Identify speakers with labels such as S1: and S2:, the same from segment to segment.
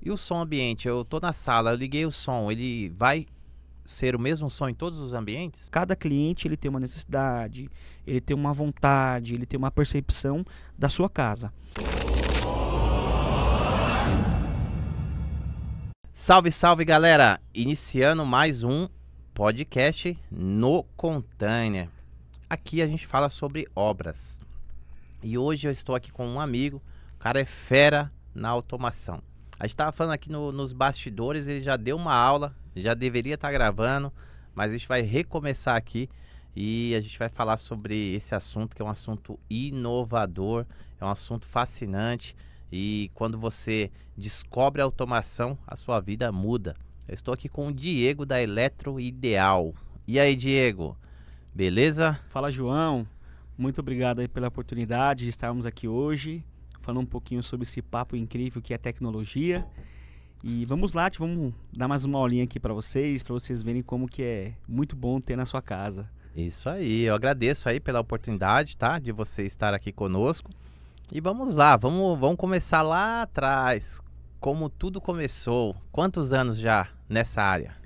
S1: E o som ambiente? Eu tô na sala, eu liguei o som, ele vai ser o mesmo som em todos os ambientes?
S2: Cada cliente ele tem uma necessidade, ele tem uma vontade, ele tem uma percepção da sua casa.
S1: Salve, salve galera! Iniciando mais um podcast no Container. Aqui a gente fala sobre obras. E hoje eu estou aqui com um amigo, o cara é fera na automação. A gente estava falando aqui nos bastidores, ele já deu uma aula, já deveria estar gravando, mas a gente vai recomeçar aqui e a gente vai falar sobre esse assunto que é um assunto inovador, é um assunto fascinante e quando você descobre a automação, a sua vida muda. Eu estou aqui com o Diego da Eletro Ideal. E aí, Diego, beleza?
S2: Fala, João. Muito obrigado aí pela oportunidade de estarmos aqui hoje, falando um pouquinho sobre esse papo incrível que é tecnologia. E vamos lá, vamos dar mais uma aulinha aqui para vocês verem como que é muito bom ter na sua casa.
S1: Isso aí, eu agradeço aí pela oportunidade, tá? De você estar aqui conosco. E vamos lá, vamos começar lá atrás. Como tudo começou? Quantos anos já nessa área?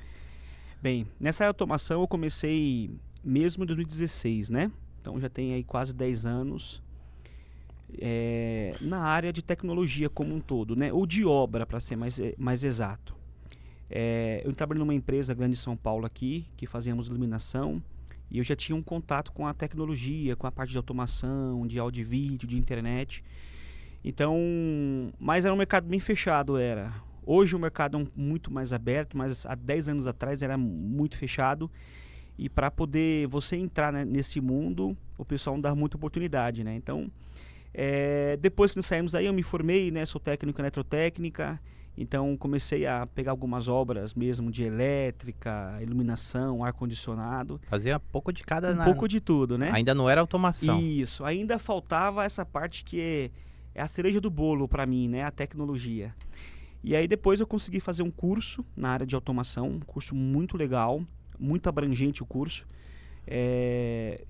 S2: Bem, nessa automação eu comecei mesmo em 2016, né? Então já tem aí quase 10 anos na área de tecnologia como um todo, né? Ou de obra, para ser mais exato. Eu trabalhei numa empresa grande em São Paulo aqui, que fazíamos iluminação, e eu já tinha um contato com a tecnologia, com a parte de automação, de áudio e vídeo, de internet. Então, mas era um mercado bem fechado, era. Hoje o mercado é muito mais aberto, mas há 10 anos atrás era muito fechado. E para poder você entrar, né, nesse mundo, o pessoal não dava muita oportunidade, né? Então, depois que nós saímos daí, eu me formei, né? Sou técnico em eletrotécnica. Então, comecei a pegar algumas obras mesmo de elétrica, iluminação, ar-condicionado.
S1: Fazia pouco de cada...
S2: Um pouco de tudo, né?
S1: Ainda não era automação.
S2: Isso, ainda faltava essa parte que é a cereja do bolo para mim, né? A tecnologia. E aí depois eu consegui fazer um curso na área de automação, um curso muito legal, muito abrangente o curso.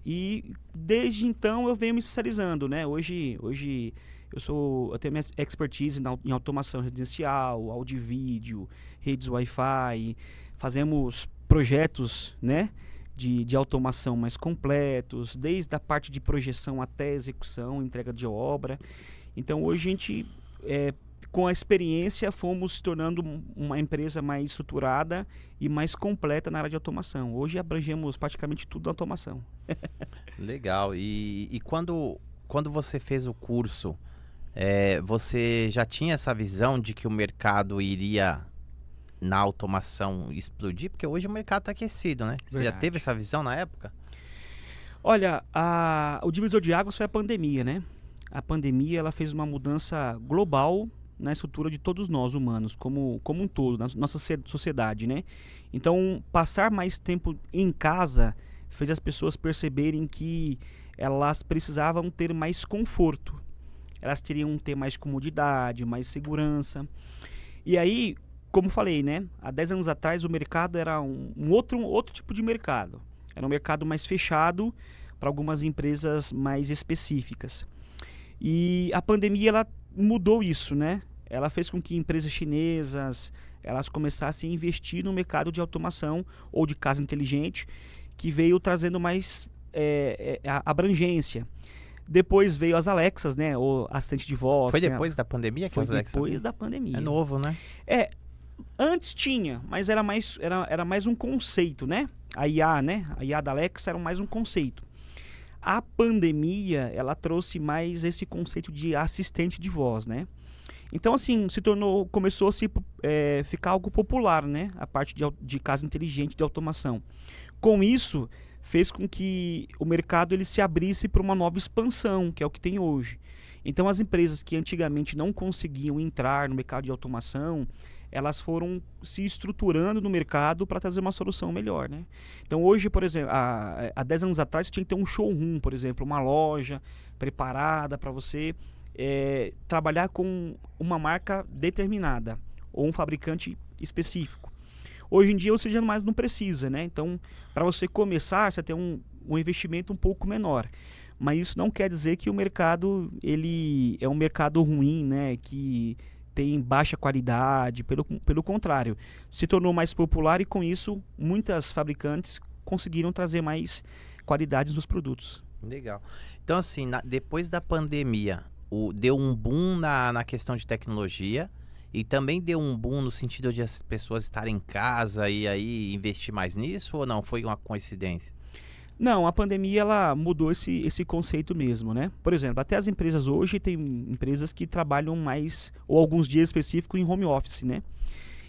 S2: E desde então eu venho me especializando, né? Hoje eu tenho minha expertise em automação residencial, áudio e vídeo, redes Wi-Fi. Fazemos projetos, né, de automação mais completos, desde a parte de projeção até execução, entrega de obra. Então hoje a gente, com a experiência, fomos se tornando uma empresa mais estruturada e mais completa na área de automação. Hoje abrangemos praticamente tudo da automação.
S1: Legal. E quando você fez o curso, você já tinha essa visão de que o mercado iria na automação explodir? Porque hoje o mercado está aquecido, né? Você já teve essa visão na época?
S2: Olha, o divisor de águas foi a pandemia, né? A pandemia ela fez uma mudança global na estrutura de todos nós humanos, como um todo, na nossa sociedade, né? Então, passar mais tempo em casa fez as pessoas perceberem que elas precisavam ter mais conforto. Elas teriam que ter mais comodidade, mais segurança. E aí, como falei, né? Há 10 anos atrás o mercado era um outro tipo de mercado. Era um mercado mais fechado para algumas empresas mais específicas. E a pandemia ela mudou isso, né? Ela fez com que empresas chinesas elas começassem a investir no mercado de automação ou de casa inteligente, que veio trazendo mais abrangência. Depois veio as Alexas, né? O assistente de voz.
S1: Foi depois da pandemia que as Alexas?
S2: Foi depois da pandemia.
S1: É novo, né?
S2: Antes tinha, mas era mais um conceito, né? A IA, né? A IA da Alexa era mais um conceito. A pandemia, ela trouxe mais esse conceito de assistente de voz, né? Então, assim, começou a ficar algo popular, né? A parte de casa inteligente, de automação. Com isso, fez com que o mercado ele se abrisse para uma nova expansão, que é o que tem hoje. Então, as empresas que antigamente não conseguiam entrar no mercado de automação, elas foram se estruturando no mercado para trazer uma solução melhor, né? Então hoje, por exemplo, há 10 anos atrás você tinha que ter um showroom, por exemplo, uma loja preparada para você trabalhar com uma marca determinada ou um fabricante específico. Hoje em dia você já mais não precisa, né? Então, para você começar, você tem um investimento um pouco menor. Mas isso não quer dizer que o mercado ele é um mercado ruim, né? Que tem baixa qualidade, pelo contrário, se tornou mais popular e com isso muitas fabricantes conseguiram trazer mais qualidade nos produtos.
S1: Legal. Então, assim, depois da pandemia, deu um boom na questão de tecnologia e também deu um boom no sentido de as pessoas estarem em casa e aí investir mais nisso ou não? Foi uma coincidência?
S2: Não, a pandemia ela mudou esse conceito mesmo, né? Por exemplo, até as empresas hoje tem empresas que trabalham mais, ou alguns dias específicos, em home office, né?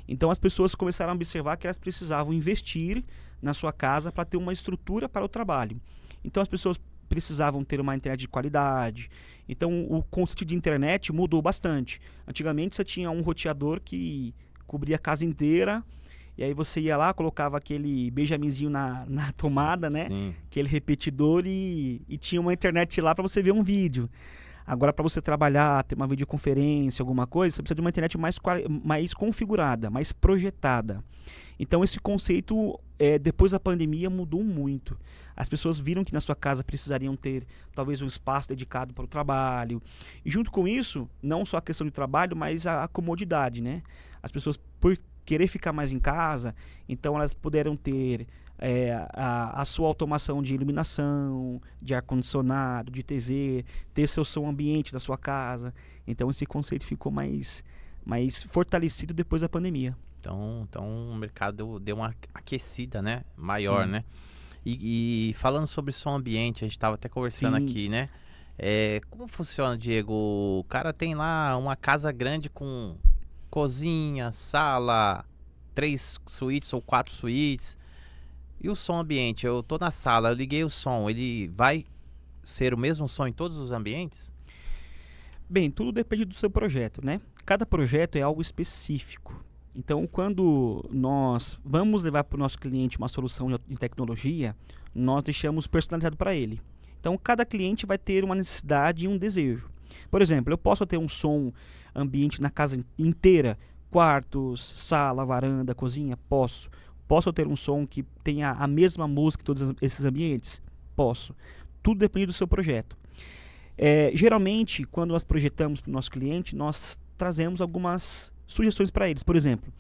S2: Então as pessoas começaram a observar que elas precisavam investir na sua casa para ter uma estrutura para o trabalho. Então as pessoas precisavam ter uma internet de qualidade. Então o conceito de internet mudou bastante. Antigamente você tinha um roteador que cobria a casa inteira. E aí você ia lá, colocava aquele Benjaminzinho na tomada, né?
S1: Sim.
S2: Aquele repetidor e tinha uma internet lá para você ver um vídeo. Agora, para você trabalhar, ter uma videoconferência, alguma coisa, você precisa de uma internet mais configurada, mais projetada. Então, esse conceito, depois da pandemia, mudou muito. As pessoas viram que na sua casa precisariam ter, talvez, um espaço dedicado para o trabalho. E junto com isso, não só a questão de trabalho, mas a comodidade, né? As pessoas, por querer ficar mais em casa, então elas puderam ter a sua automação de iluminação, de ar-condicionado, de TV, ter seu som ambiente da sua casa. Então esse conceito ficou mais fortalecido depois da pandemia.
S1: Então o mercado deu uma aquecida, né? Maior,
S2: Sim.
S1: né? E falando sobre som ambiente, a gente estava até conversando
S2: Sim.
S1: aqui, né? Como funciona, Diego? O cara tem lá uma casa grande com cozinha, sala, 3 suítes ou 4 suítes. E o som ambiente? Eu tô na sala, eu liguei o som, ele vai ser o mesmo som em todos os ambientes?
S2: Bem, tudo depende do seu projeto, né? Cada projeto é algo específico. Então, quando nós vamos levar para o nosso cliente uma solução de tecnologia, nós deixamos personalizado para ele. Então, cada cliente vai ter uma necessidade e um desejo. Por exemplo, eu posso ter um som ambiente na casa inteira, quartos, sala, varanda, cozinha? Posso. Posso ter um som que tenha a mesma música em todos esses ambientes? Posso. Tudo depende do seu projeto. Geralmente, quando nós projetamos para o nosso cliente, nós trazemos algumas sugestões para eles. Por exemplo,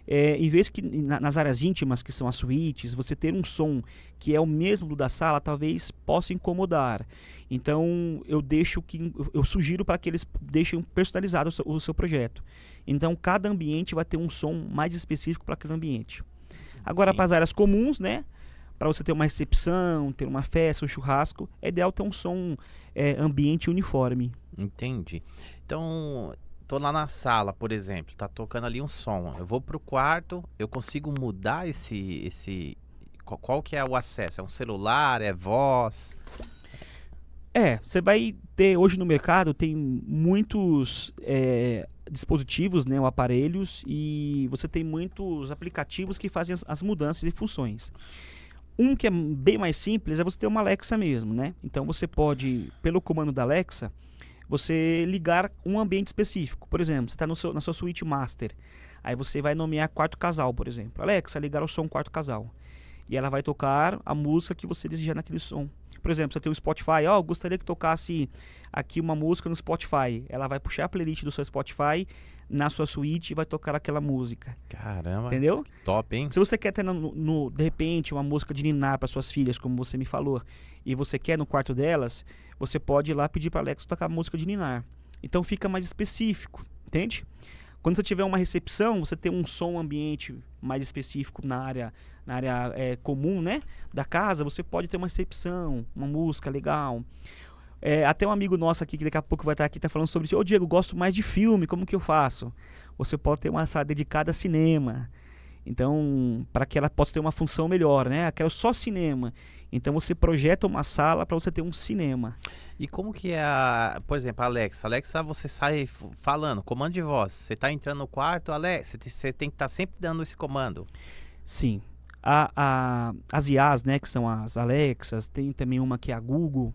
S2: em vez que nas áreas íntimas, que são as suítes, você ter um som que é o mesmo do da sala, talvez possa incomodar. Então, eu sugiro para que eles deixem personalizado o seu projeto. Então, cada ambiente vai ter um som mais específico para aquele ambiente. Agora,
S1: Sim.
S2: para as áreas comuns, né? Para você ter uma recepção, ter uma festa, um churrasco, é ideal ter um som ambiente uniforme.
S1: Entendi. Então, tô lá na sala, por exemplo, tá tocando ali um som. Eu vou pro quarto, eu consigo mudar qual que é o acesso? É um celular, é voz?
S2: Você vai ter, hoje no mercado, tem muitos dispositivos, né, ou aparelhos, e você tem muitos aplicativos que fazem as mudanças e funções. Um que é bem mais simples é você ter uma Alexa mesmo, né? Então você pode, pelo comando da Alexa, você ligar um ambiente específico. Por exemplo, você está na sua suíte master. Aí você vai nomear quarto casal, por exemplo. Alexa, ligar o som quarto casal. E ela vai tocar a música que você desejar naquele som. Por exemplo, você tem o Spotify. Eu gostaria que tocasse aqui uma música no Spotify. Ela vai puxar a playlist do seu Spotify na sua suíte e vai tocar aquela música.
S1: Caramba,
S2: Entendeu?
S1: top, hein?
S2: Se você quer ter, de repente, uma música de ninar para suas filhas, como você me falou, e você quer no quarto delas, você pode ir lá pedir para Alexa tocar música de ninar. Então fica mais específico, entende? Quando você tiver uma recepção, você tem um som ambiente mais específico na área comum, né, da casa, você pode ter uma recepção, uma música legal. Até um amigo nosso aqui, que daqui a pouco vai estar aqui, tá falando sobre isso. Diego, gosto mais de filme, como que eu faço? Você pode ter uma sala dedicada a cinema. Então, para que ela possa ter uma função melhor, né? Quero só cinema. Então, você projeta uma sala para você ter um cinema.
S1: E como que é por exemplo, a Alexa? Alexa, você sai falando, comando de voz. Você tá entrando no quarto, Alexa, você tem que estar sempre dando esse comando.
S2: Sim. As IAs, né, que são as Alexas, tem também uma que é a Google,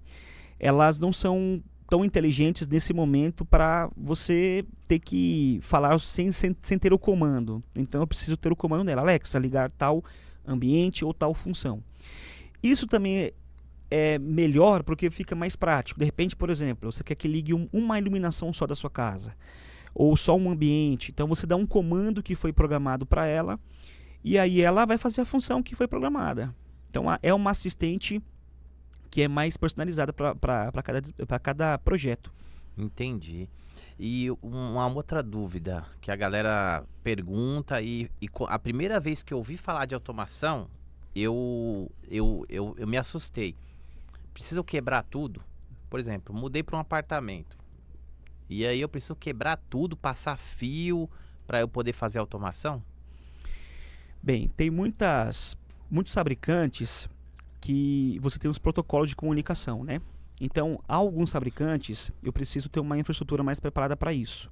S2: elas não são tão inteligentes nesse momento para você ter que falar sem ter o comando. Então eu preciso ter o comando dela. Alexa, ligar tal ambiente ou tal função. Isso também é melhor porque fica mais prático. De repente, por exemplo, você quer que ligue uma iluminação só da sua casa. ou só um ambiente. Então você dá um comando que foi programado para ela e aí ela vai fazer a função que foi programada. Então é uma assistente que é mais personalizada para cada projeto.
S1: Entendi. E uma outra dúvida que a galera pergunta a primeira vez que eu ouvi falar de automação, eu me assustei. Preciso quebrar tudo? Por exemplo, mudei para um apartamento. E aí eu preciso quebrar tudo, passar fio para eu poder fazer automação?
S2: Bem, tem muitos fabricantes que você tem os protocolos de comunicação, né? Então, alguns fabricantes, eu preciso ter uma infraestrutura mais preparada para isso,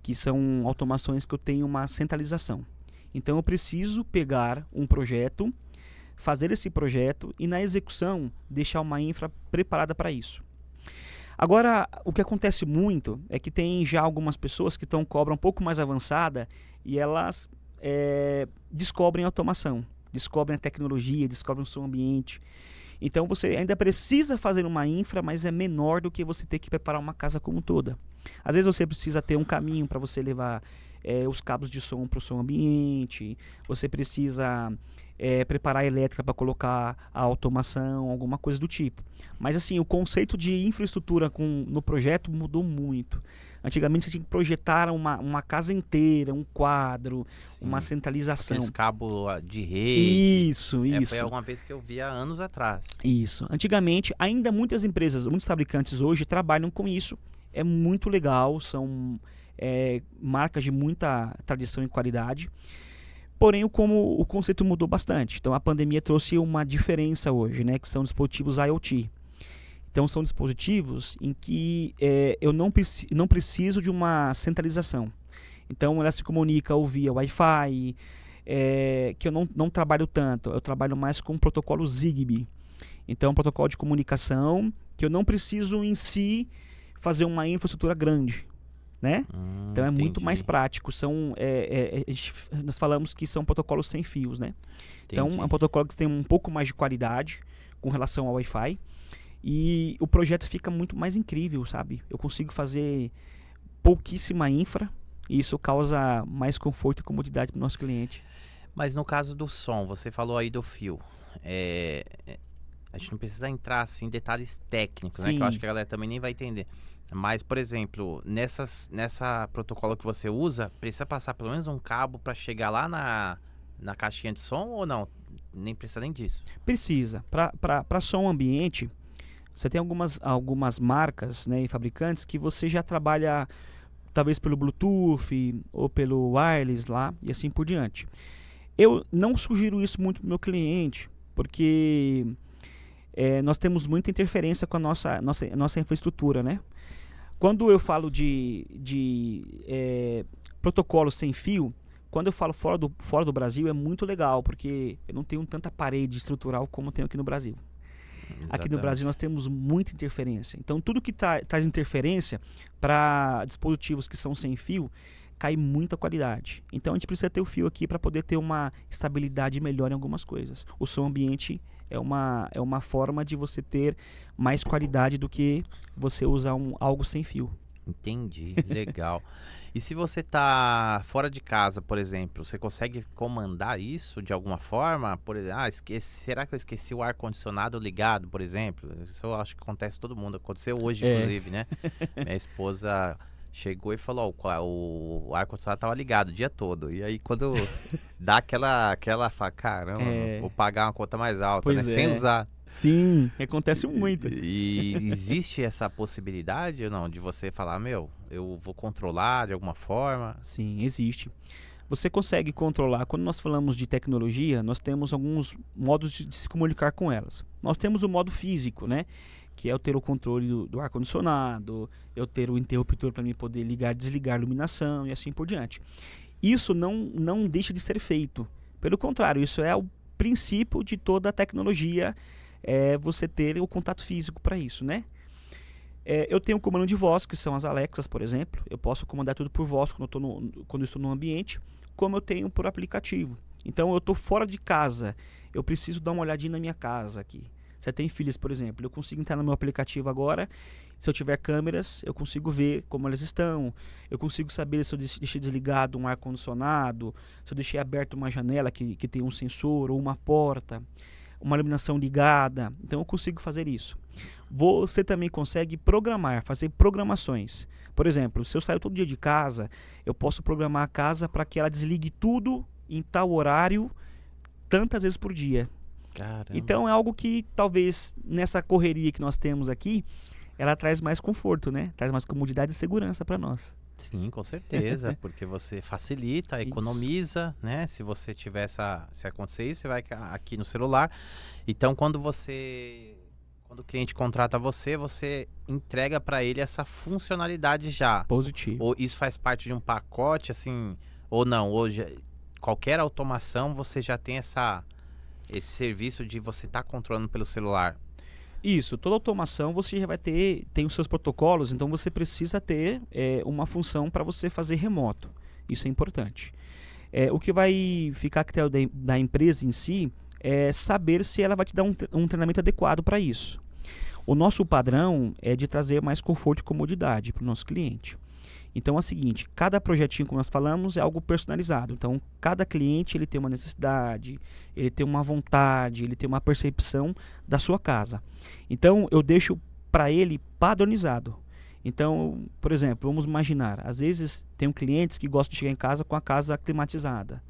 S2: que são automações que eu tenho uma centralização. Então, eu preciso pegar um projeto, fazer esse projeto e na execução deixar uma infra preparada para isso. Agora, o que acontece muito é que tem já algumas pessoas que estão com obra um pouco mais avançada e elas descobrem a automação, descobrem a tecnologia, descobrem o seu ambiente. Então você ainda precisa fazer uma infra, mas é menor do que você ter que preparar uma casa como toda. Às vezes você precisa ter um caminho para você levar os cabos de som para o seu ambiente, você precisa preparar a elétrica para colocar a automação, alguma coisa do tipo. Mas assim, o conceito de infraestrutura no projeto mudou muito. Antigamente você tinha que projetar uma casa inteira, um quadro,
S1: Sim.
S2: uma centralização.
S1: Aqueles cabos de rede.
S2: Isso.
S1: Foi alguma vez que eu vi há anos atrás.
S2: Isso. Antigamente, ainda muitas empresas, muitos fabricantes hoje trabalham com isso. É muito legal, são marcas de muita tradição e qualidade. Porém, como o conceito mudou bastante. Então, a pandemia trouxe uma diferença hoje, né? Que são dispositivos IoT. Então, são dispositivos em que eu não preciso de uma centralização. Então, ela se comunica ou via Wi-Fi, que eu não trabalho tanto. Eu trabalho mais com o protocolo Zigbee. Então, é um protocolo de comunicação que eu não preciso, em si, fazer uma infraestrutura grande, né? Então, é muito mais prático. Nós falamos que são protocolos sem fios, né? Então, é um protocolo que tem um pouco mais de qualidade com relação ao Wi-Fi. E o projeto fica muito mais incrível, sabe? Eu consigo fazer pouquíssima infra e isso causa mais conforto e comodidade para o nosso cliente.
S1: Mas no caso do som, você falou aí do fio. A gente não precisa entrar assim, em detalhes técnicos, né? Que eu acho que a galera também nem vai entender. Mas, por exemplo, nessa protocolo que você usa, precisa passar pelo menos um cabo para chegar lá na caixinha de som ou não? Nem precisa nem disso?
S2: Precisa. Para som ambiente, você tem algumas marcas, né, e fabricantes que você já trabalha talvez pelo Bluetooth ou pelo wireless lá e assim por diante. Eu não sugiro isso muito para o meu cliente, porque nós temos muita interferência com a nossa infraestrutura, né? Quando eu falo de protocolo sem fio, quando eu falo fora do Brasil é muito legal, porque eu não tenho tanta parede estrutural como tenho aqui no Brasil.
S1: Exatamente.
S2: Aqui no Brasil nós temos muita interferência. Então tudo que traz interferência para dispositivos que são sem fio, cai muita qualidade. Então a gente precisa ter o fio aqui para poder ter uma estabilidade melhor em algumas coisas. O som ambiente é uma forma de você ter mais qualidade do que você usar algo sem fio.
S1: Entendi, legal. E se você tá fora de casa, por exemplo, você consegue comandar isso de alguma forma? Será que eu esqueci o ar-condicionado ligado, por exemplo? Isso eu acho que acontece com todo mundo. Aconteceu hoje, inclusive, né? Minha esposa chegou e falou, o ar-condicionado tava ligado o dia todo. E aí quando dá aquela fala, caramba, vou pagar uma conta mais alta,
S2: pois
S1: né? Sem usar.
S2: Sim, acontece muito.
S1: E existe essa possibilidade ou não? De você falar, eu vou controlar de alguma forma?
S2: Sim, existe. Você consegue controlar. Quando nós falamos de tecnologia, nós temos alguns modos de se comunicar com elas. Nós temos o modo físico, né? Que é eu ter o controle do ar-condicionado, eu ter o interruptor para mim poder ligar e desligar a iluminação e assim por diante. Isso não deixa de ser feito. Pelo contrário, isso é o princípio de toda a tecnologia, você ter o contato físico para isso, né? Eu tenho o comando de voz, que são as Alexas, por exemplo. Eu posso comandar tudo por voz quando eu estou no ambiente, como eu tenho por aplicativo. Então eu estou fora de casa, eu preciso dar uma olhadinha na minha casa aqui. Você tem filhas, por exemplo, eu consigo entrar no meu aplicativo agora, se eu tiver câmeras, eu consigo ver como elas estão, eu consigo saber se eu deixei desligado um ar-condicionado, se eu deixei aberto uma janela que tem um sensor ou uma porta, uma iluminação ligada, então eu consigo fazer isso. Você também consegue programar, fazer programações. Por exemplo, se eu saio todo dia de casa, eu posso programar a casa para que ela desligue tudo em tal horário, tantas vezes por dia.
S1: Caramba.
S2: Então é algo que talvez nessa correria que nós temos aqui, ela traz mais conforto, né? Traz mais comodidade e segurança para nós.
S1: Sim, com certeza, porque você facilita, economiza, né? Se você tiver se acontecer isso, você vai aqui no celular. Então, quando o cliente contrata você, você entrega para ele essa funcionalidade já.
S2: Positivo.
S1: Ou isso faz parte de um pacote, assim, ou não? Hoje, qualquer automação, você já tem esse serviço de você estar controlando pelo celular.
S2: Isso, toda automação você já vai tem os seus protocolos, então você precisa ter uma função para você fazer remoto. Isso é importante. O que vai ficar a critério da empresa em si é saber se ela vai te dar um treinamento adequado para isso. O nosso padrão é de trazer mais conforto e comodidade para o nosso cliente. Então é o seguinte, cada projetinho, como nós falamos, é algo personalizado. Então, cada cliente ele tem uma necessidade, ele tem uma vontade, ele tem uma percepção da sua casa. Então, eu deixo para ele padronizado. Então, por exemplo, vamos imaginar, às vezes tem clientes que gostam de chegar em casa com a casa climatizada.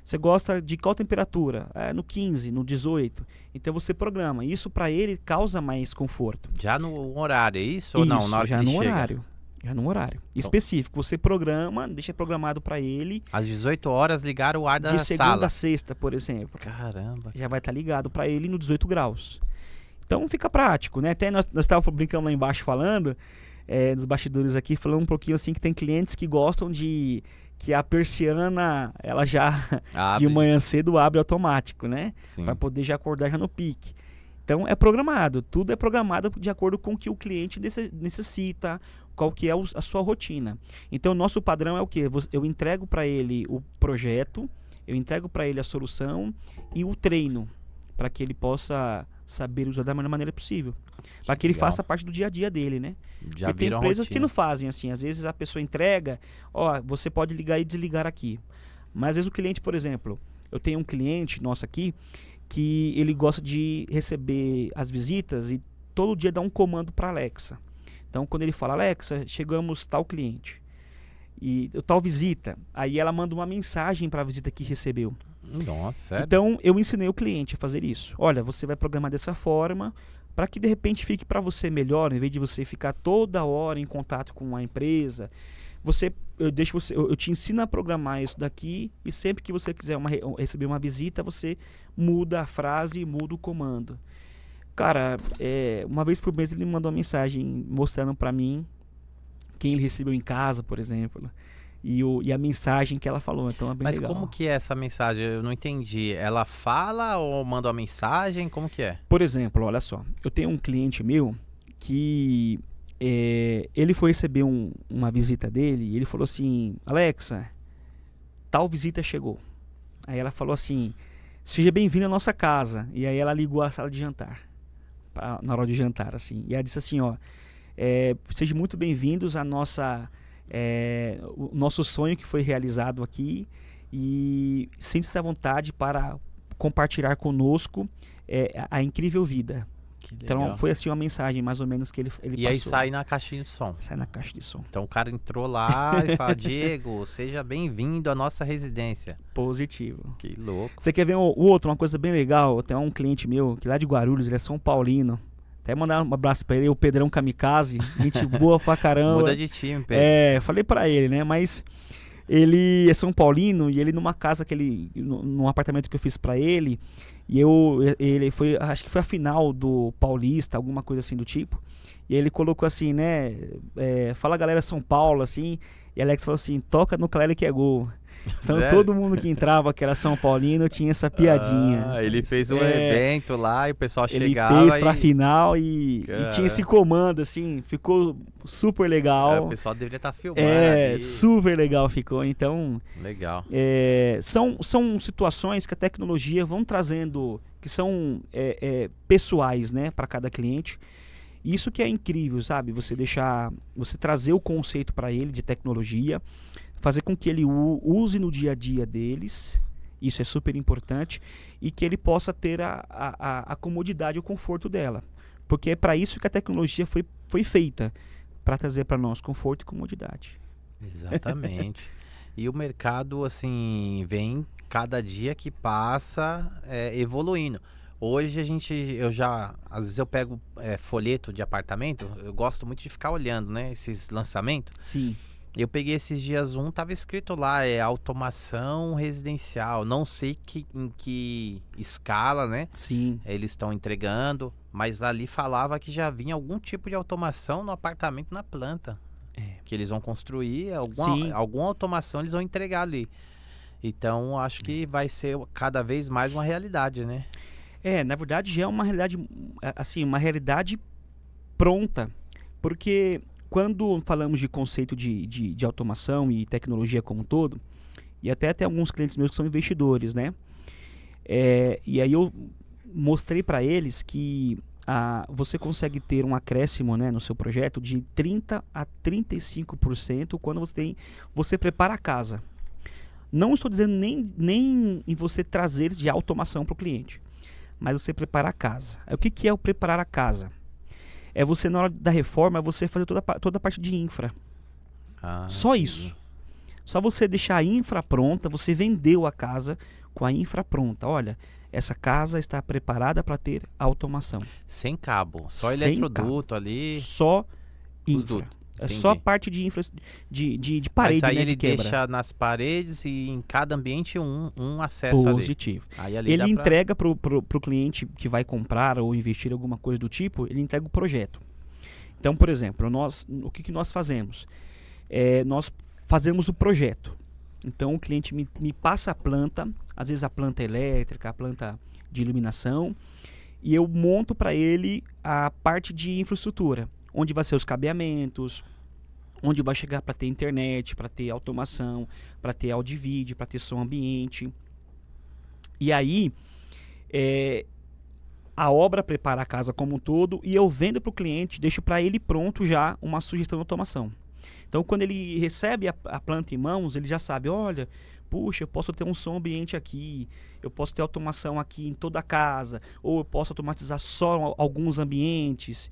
S2: Você gosta de qual temperatura? No 15, no 18. Então você programa. Isso para ele causa mais conforto.
S1: Já no horário, é isso? Ou não? Na hora
S2: já
S1: que ele
S2: no
S1: chega?
S2: horário. Já no horário específico. Você programa, deixa programado para ele.
S1: Às 18 horas ligar o ar da
S2: de segunda
S1: sala.
S2: a sexta, por exemplo.
S1: Caramba.
S2: Já vai estar ligado para ele no 18 graus. Então fica prático, né? Até nós estávamos brincando lá embaixo falando, nos bastidores aqui, falando um pouquinho assim que tem clientes que gostam de que a persiana, ela já
S1: Abre.
S2: de manhã cedo abre automático, né?
S1: Sim.
S2: Para poder já acordar já no pique. Então é programado, tudo é programado de acordo com o que o cliente necessita, qual que é a sua rotina. Então o nosso padrão é o quê? Eu entrego para ele o projeto, eu entrego para ele a solução e o treino, para que ele possa saber usar da melhor maneira possível. Para que ele
S1: legal.
S2: faça parte do dia a dia dele, né?
S1: Já
S2: Porque tem
S1: viram
S2: empresas que
S1: rotina.
S2: não fazem assim. Às vezes a pessoa entrega, você pode ligar e desligar aqui. Mas às vezes o cliente, por exemplo, eu tenho um cliente nosso aqui que ele gosta de receber as visitas e todo dia dá um comando para Alexa. Então quando ele fala, Alexa, chegamos tal cliente e tal visita, aí ela manda uma mensagem para a visita que recebeu.
S1: Nossa, sério?
S2: Então eu ensinei o cliente a fazer isso. Olha, você vai programar dessa forma para que de repente fique para você melhor, em vez de você ficar toda hora em contato com a empresa. Eu te ensino a programar isso daqui e sempre que você quiser receber uma visita, você muda a frase e muda o comando. Cara, uma vez por mês ele me mandou uma mensagem mostrando para mim quem ele recebeu em casa, por exemplo. E a mensagem que ela falou, então é bem legal.
S1: Mas como que é essa mensagem? Eu não entendi. Ela fala ou manda uma mensagem? Como que é?
S2: Por exemplo, olha só, eu tenho um cliente meu que ele foi receber uma visita dele e ele falou assim, Alexa, tal visita chegou. Aí ela falou assim, seja bem-vindo à nossa casa. E aí ela ligou a sala de jantar, na hora de jantar, assim. E ela disse assim, sejam muito bem-vindos à o nosso sonho que foi realizado aqui e sinta-se à vontade para compartilhar conosco a incrível vida.
S1: Que legal.
S2: Então foi assim uma mensagem mais ou menos que ele passou.
S1: E aí sai na caixinha de som.
S2: Sai na caixa de som.
S1: Então o cara entrou lá e fala, Diego, seja bem-vindo à nossa residência.
S2: Positivo.
S1: Que louco.
S2: Você quer ver o outro, uma coisa bem legal? Tem um cliente meu, que lá de Guarulhos, ele é São Paulino. Até mandar um abraço pra ele, o Pedrão Kamikaze, gente boa pra caramba.
S1: Muda de time, Pedro.
S2: Falei pra ele, né? Mas ele é São Paulino e ele numa casa num apartamento que eu fiz pra ele, e ele foi, acho que foi a final do Paulista, alguma coisa assim do tipo. E ele colocou assim, né? Fala galera São Paulo, assim. E Alex falou assim, toca no Clare que é gol. Então
S1: Sério?
S2: todo mundo que entrava, que era São Paulino, tinha essa piadinha.
S1: Ele fez um evento lá e o pessoal
S2: Ele
S1: chegava
S2: fez pra final e tinha esse
S1: Caramba.
S2: comando, assim, ficou super
S1: O
S2: legal.
S1: pessoal deveria estar filmando ali.
S2: Super legal ficou. Então,
S1: Legal.
S2: são situações que a tecnologia vão trazendo, que são pessoais, né, para cada cliente. Isso que é incrível, sabe? Você trazer o conceito para ele de tecnologia, fazer com que ele use no dia a dia deles. Isso é super importante. E que ele possa ter a comodidade e o conforto dela. Porque é para isso que a tecnologia foi feita. Para trazer para nós conforto e comodidade.
S1: Exatamente. E o mercado, assim, vem cada dia que passa evoluindo. Hoje às vezes eu pego folheto de apartamento, eu gosto muito de ficar olhando, né, esses lançamentos.
S2: Sim.
S1: Eu peguei esses dias tava escrito lá, automação residencial. Não sei em que escala, né?
S2: Sim.
S1: Eles estão entregando, mas ali falava que já vinha algum tipo de automação no apartamento na planta. Que eles vão construir, alguma automação eles vão entregar ali. Então, acho que vai ser cada vez mais uma realidade, né?
S2: Na verdade já é uma realidade, assim, uma realidade pronta. Porque quando falamos de conceito de automação e tecnologia como um todo, e até tem alguns clientes meus que são investidores, né? E aí eu mostrei para eles que você consegue ter um acréscimo, né, no seu projeto de 30% a 35% quando você prepara a casa. Não estou dizendo nem em você trazer de automação para o cliente, mas você prepara a casa. O que é o preparar a casa? É você, na hora da reforma, você fazer toda a parte de infra. Só
S1: Entendi.
S2: isso. Só você deixar a infra pronta, você vendeu a casa com a infra pronta. Olha, essa casa está preparada para ter automação.
S1: Sem cabo, só
S2: Sem
S1: eletroduto ali.
S2: Só infra.
S1: dutos.
S2: É só a
S1: Entendi.
S2: parte de infra, de parede,
S1: Mas aí
S2: né,
S1: ele
S2: de quebra.
S1: deixa nas paredes e em cada ambiente um acesso ali.
S2: Positivo.
S1: Aí ali
S2: Ele
S1: dá pra-
S2: entrega pro cliente que vai comprar ou investir em alguma coisa do tipo, ele entrega o projeto. Então, por exemplo, o que nós fazemos? Nós fazemos o projeto. Então, o cliente me passa a planta, às vezes a planta elétrica, a planta de iluminação, e eu monto para ele a parte de infraestrutura, onde vai ser os cabeamentos, onde vai chegar para ter internet, para ter automação, para ter áudio e vídeo, para ter som ambiente. E aí, a obra prepara a casa como um todo e eu vendo para o cliente, deixo para ele pronto já uma sugestão de automação. Então, quando ele recebe a planta em mãos, ele já sabe, olha, puxa, eu posso ter um som ambiente aqui, eu posso ter automação aqui em toda a casa, ou eu posso automatizar só alguns ambientes.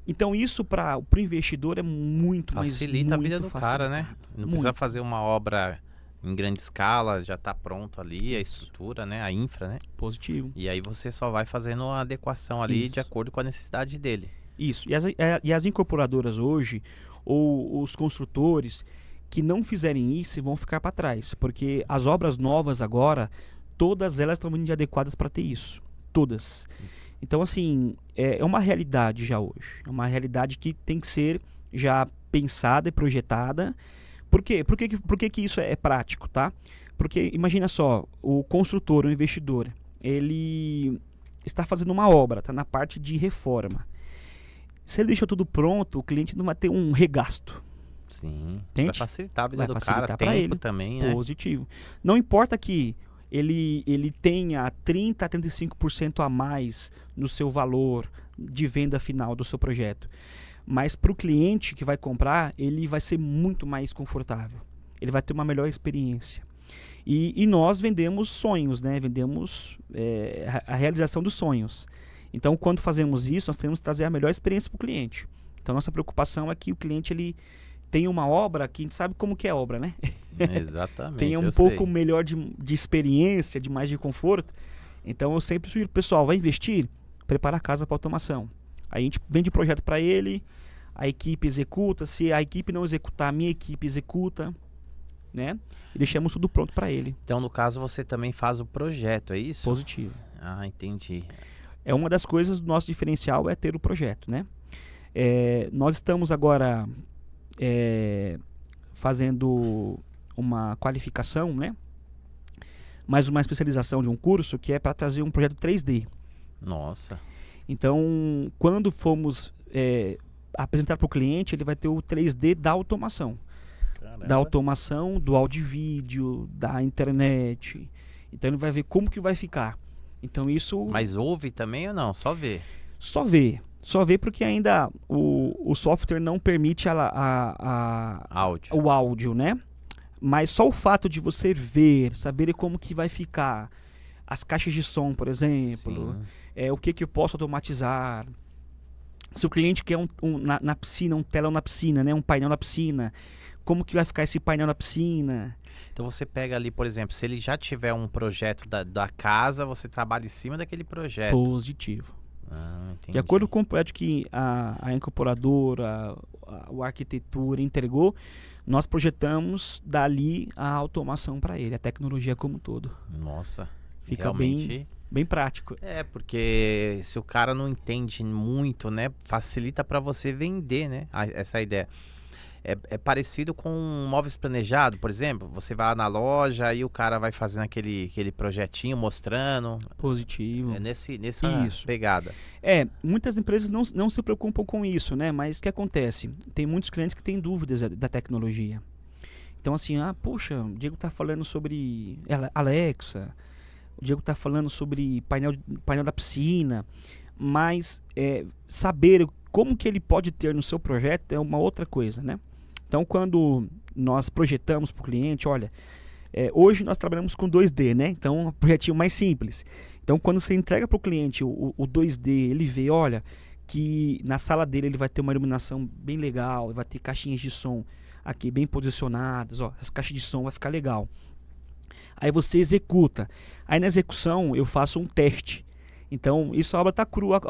S2: Então, isso para o investidor é muito mais
S1: Facilita a vida
S2: muito
S1: do cara, né?
S2: facilitado.
S1: Não precisa
S2: Muito.
S1: fazer uma obra em grande escala, já tá pronto ali, a estrutura, né? A infra, né?
S2: Positivo.
S1: E aí você só vai fazendo a adequação ali
S2: Isso.
S1: de acordo com a necessidade dele.
S2: Isso. E as incorporadoras hoje, ou os construtores que não fizerem isso vão ficar para trás. Porque as obras novas agora, todas elas estão muito adequadas para ter isso. Todas. Então, assim, é uma realidade já hoje. É uma realidade que tem que ser já pensada e projetada. Por quê? Por que que isso é prático, tá? Porque, imagina só, o construtor, o investidor, ele está fazendo uma obra, está na parte de reforma. Se ele deixou tudo pronto, o cliente não vai ter um regasto.
S1: Sim.
S2: Entende?
S1: Vai facilitar a vida
S2: Vai
S1: do
S2: facilitar
S1: cara,
S2: pra
S1: tempo
S2: ele.
S1: também, né?
S2: Positivo. Não importa que ele tenha 30% a 35% a mais no seu valor de venda final do seu projeto. Mas para o cliente que vai comprar, ele vai ser muito mais confortável. Ele vai ter uma melhor experiência. E nós vendemos sonhos, né? Vendemos a realização dos sonhos. Então, quando fazemos isso, nós temos que trazer a melhor experiência para o cliente. Então, nossa preocupação é que o cliente ele tenha uma obra que a gente sabe como que é obra, né?
S1: Exatamente.
S2: Tenha um
S1: eu
S2: pouco
S1: sei.
S2: melhor de experiência, de mais de conforto. Então, eu sempre sugiro, pessoal, vai investir, prepara a casa para automação. Aí a gente vende projeto para ele, a equipe executa. Se a equipe não executar, a minha equipe executa, né? E deixamos tudo pronto para ele.
S1: Então, no caso, você também faz o projeto, é isso?
S2: Positivo.
S1: Ah, entendi.
S2: É uma das coisas do nosso diferencial é ter o projeto, né? Nós estamos agora fazendo uma qualificação, né? Mais uma especialização de um curso que é para trazer um projeto 3D.
S1: Nossa.
S2: Então, quando formos apresentar para o cliente, ele vai ter o 3D da automação.
S1: Caramba.
S2: Da automação, do áudio e vídeo, da internet. Então ele vai ver como que vai ficar. Então isso...
S1: Mas ouve também ou não? Só vê?
S2: Só vê. Só vê porque ainda o software não permite
S1: Áudio.
S2: o áudio, né? Mas só o fato de você ver, saber como que vai ficar as caixas de som, por exemplo, o que eu posso automatizar. Se o cliente quer na piscina, um telão na piscina, né? Um painel na piscina, como que vai ficar esse painel na piscina?
S1: Então você pega ali, por exemplo, se ele já tiver um projeto da casa, você trabalha em cima daquele projeto.
S2: Positivo.
S1: Entendi.
S2: De acordo com o projeto que a incorporadora, a arquitetura entregou, nós projetamos dali a automação para ele, a tecnologia como um todo.
S1: Nossa.
S2: Fica
S1: realmente...
S2: bem prático.
S1: Porque se o cara não entende muito, né, facilita para você vender, né, essa ideia. É parecido com um móveis planejado, por exemplo. Você vai lá na loja e o cara vai fazendo aquele projetinho mostrando.
S2: Positivo.
S1: É nessa
S2: Isso.
S1: pegada.
S2: Muitas empresas não se preocupam com isso, né? Mas o que acontece? Tem muitos clientes que têm dúvidas da tecnologia. Então assim, poxa, o Diego tá falando sobre Alexa, o Diego tá falando sobre painel da piscina, mas saber como que ele pode ter no seu projeto é uma outra coisa, né? Então, quando nós projetamos para o cliente, olha, hoje nós trabalhamos com 2D, né? Então, um projetinho mais simples. Então, quando você entrega para o cliente o 2D, ele vê, olha, que na sala dele ele vai ter uma iluminação bem legal, vai ter caixinhas de som aqui bem posicionadas, ó, as caixas de som vai ficar legal. Aí você executa. Aí na execução eu faço um teste. Então, isso a obra está crua,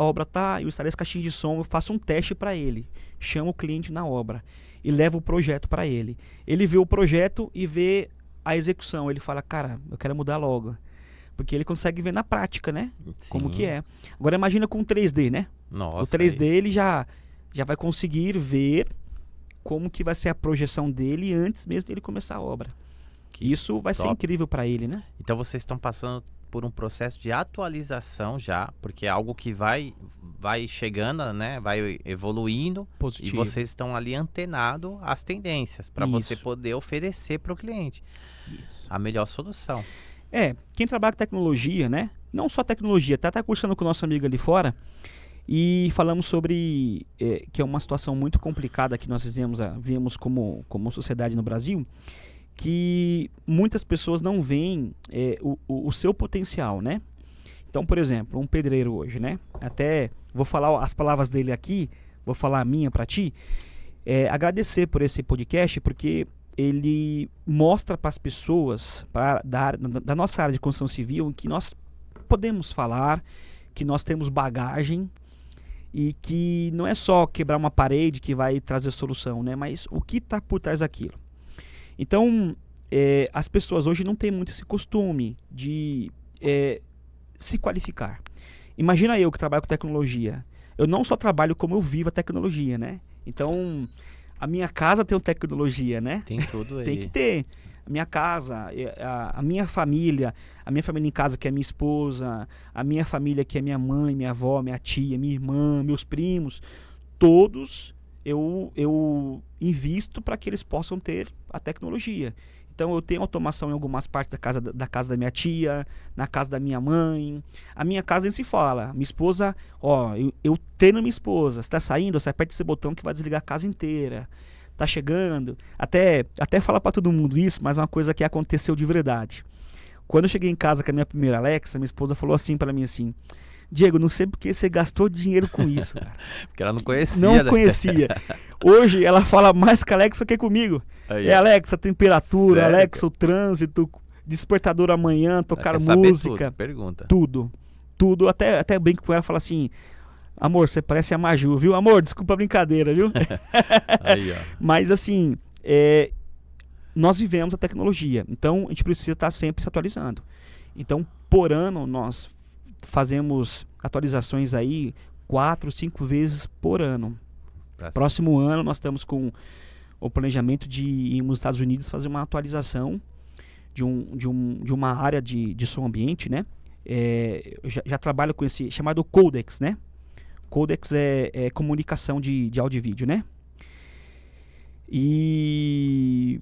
S2: eu instalei as caixinhas de som, eu faço um teste para ele. Chamo o cliente na obra e levo o projeto para ele. Ele vê o projeto e vê a execução. Ele fala, cara, eu quero mudar logo. Porque ele consegue ver na prática, né?
S1: Sim.
S2: Como que é. Agora imagina com 3D, né?
S1: Nossa,
S2: o 3D ele já vai conseguir ver como que vai ser a projeção dele antes mesmo de ele começar a obra. Isso vai ser incrível para ele, né?
S1: Então vocês estão passando por um processo de atualização já, porque é algo que vai chegando, né? Vai evoluindo.
S2: Positivo.
S1: E vocês estão ali antenados às tendências para você poder oferecer para o cliente a melhor solução.
S2: Quem trabalha com tecnologia, né? Não só tecnologia, tá cursando com o nosso amigo ali fora e falamos sobre que é uma situação muito complicada que nós vemos como sociedade no Brasil, que muitas pessoas não veem o seu potencial, né? Então, por exemplo, um pedreiro hoje, né? Até vou falar as palavras dele aqui, vou falar a minha para ti. Agradecer por esse podcast, porque ele mostra para as pessoas da nossa área de construção civil que nós podemos falar, que nós temos bagagem e que não é só quebrar uma parede que vai trazer solução, né? Mas o que está por trás daquilo. Então, as pessoas hoje não têm muito esse costume de se qualificar. Imagina eu que trabalho com tecnologia. Eu não só trabalho como eu vivo a tecnologia, né? Então, a minha casa tem tecnologia, né?
S1: Tem tudo aí.
S2: Tem que ter. A minha casa, a minha família em casa que é minha esposa, a minha família que é minha mãe, minha avó, minha tia, minha irmã, meus primos, todos eu invisto para que eles possam ter a tecnologia. Então eu tenho automação em algumas partes da casa da minha tia, na casa da minha mãe. A minha casa nem se fala. Minha esposa, eu treino minha esposa. Você tá saindo, você aperta esse botão que vai desligar a casa inteira. Tá chegando. Até falar para todo mundo isso, mas é uma coisa que aconteceu de verdade. Quando eu cheguei em casa com a minha primeira Alexa, minha esposa falou assim para mim assim: Diego, não sei porque você gastou dinheiro com isso, cara.
S1: Porque ela não conhecia.
S2: Não conhecia. Hoje ela fala mais com a Alexa que comigo.
S1: Aí,
S2: Alexa, temperatura,
S1: sério?
S2: Alexa, o trânsito, despertador amanhã, tocar música.
S1: Tudo. Pergunta.
S2: Tudo. Até brinco com ela e falo assim: amor, você parece a Maju, viu? Amor, desculpa a brincadeira, viu?
S1: Aí, ó.
S2: Mas assim, nós vivemos a tecnologia. Então a gente precisa estar sempre se atualizando. Então, por ano, nós fazemos atualizações aí 4, 5 vezes por ano. Próximo ano nós estamos com o planejamento de ir nos Estados Unidos fazer uma atualização de uma área de som ambiente, né? Eu já trabalho com esse chamado Codex, né? Codex é comunicação de áudio e vídeo, né? E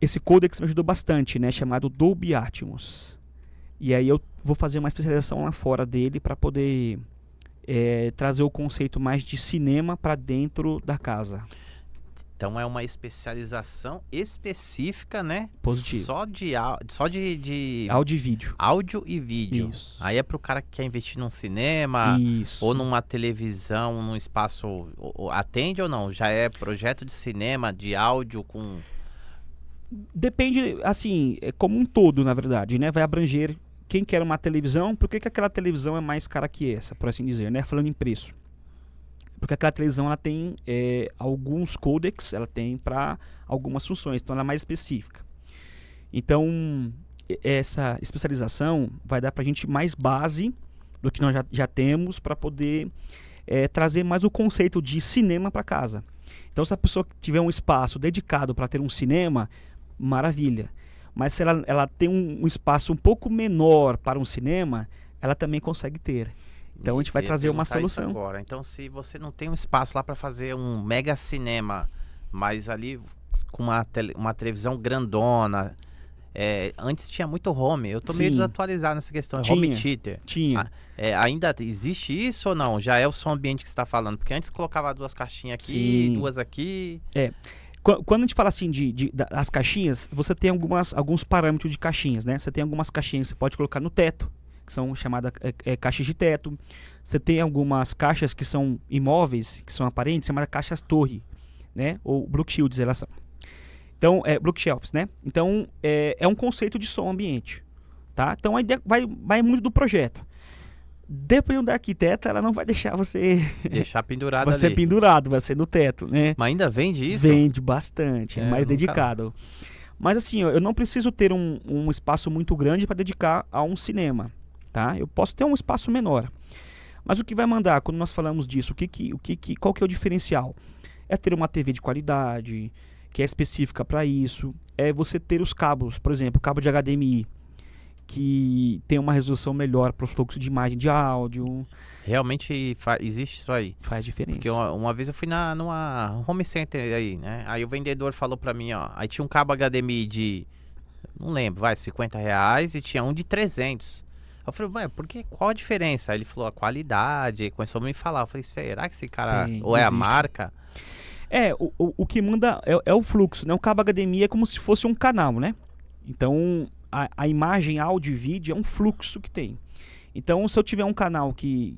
S2: esse Codex me ajudou bastante, né? Chamado Dolby Atmos. E aí eu vou fazer uma especialização lá fora dele para poder trazer o conceito mais de cinema para dentro da casa.
S1: Então é uma especialização específica, né?
S2: Positivo.
S1: Só de áudio
S2: Áudio e vídeo.
S1: Áudio e vídeo.
S2: Isso.
S1: Aí é pro cara que quer investir num cinema
S2: Isso.
S1: ou numa televisão, num espaço. Atende ou não? Já é projeto de cinema, de áudio com.
S2: Depende, assim, como um todo, na verdade, né? Vai abranger quem quer uma televisão, por que aquela televisão é mais cara que essa, por assim dizer, né? Falando em preço. Porque aquela televisão ela tem alguns codecs, ela tem para algumas funções, então ela é mais específica. Então, essa especialização vai dar para a gente mais base do que nós já temos para poder trazer mais o conceito de cinema para casa. Então, se a pessoa tiver um espaço dedicado para ter um cinema, maravilha. Mas se ela tem um espaço um pouco menor para um cinema, ela também consegue ter. Então a gente vai trazer uma solução.
S1: Agora. Então, se você não tem um espaço lá para fazer um mega cinema, mas ali com uma televisão grandona, antes tinha muito home. Eu tô meio desatualizado nessa questão. Home theater.
S2: Tinha.
S1: Ainda existe isso ou não? Já é o som ambiente que você está falando? Porque antes colocava 2 caixinhas aqui, 2 aqui.
S2: Quando a gente fala assim das caixinhas, você tem alguns parâmetros de caixinhas, né? Você tem algumas caixinhas que você pode colocar no teto, que são chamadas caixas de teto. Você tem algumas caixas que são imóveis, que são aparentes, chamadas caixas torre, né? Ou bookshelves, elas são. Então, bookshelves, né? Então, é um conceito de som ambiente, tá? Então, a ideia vai muito do projeto. Dependendo da arquiteta, ela não vai deixar você...
S1: Deixar pendurado
S2: vai
S1: ali.
S2: ser pendurado, vai ser no teto, né?
S1: Mas ainda vende isso?
S2: Vende bastante, é mais dedicado. Mas assim, eu não preciso ter um espaço muito grande para dedicar a um cinema, tá? Eu posso ter um espaço menor. Mas o que vai mandar, quando nós falamos disso, qual que é o diferencial? É ter uma TV de qualidade, que é específica para isso. É você ter os cabos, por exemplo, cabo de HDMI, que tem uma resolução melhor para o fluxo de imagem de áudio.
S1: Realmente existe isso aí.
S2: Faz diferença.
S1: Porque uma vez eu fui numa home center aí, né? Aí o vendedor falou pra mim, ó. Aí tinha um cabo HDMI de, não lembro, R$50 e tinha um de 300. Eu falei, mas qual a diferença? Aí ele falou, a qualidade. Aí começou a me falar. Eu falei, será que esse cara, ou é a marca?
S2: O que manda é o fluxo, né? O cabo HDMI é como se fosse um canal, né? Então, a imagem, áudio e vídeo é um fluxo que tem. Então, se eu tiver um canal que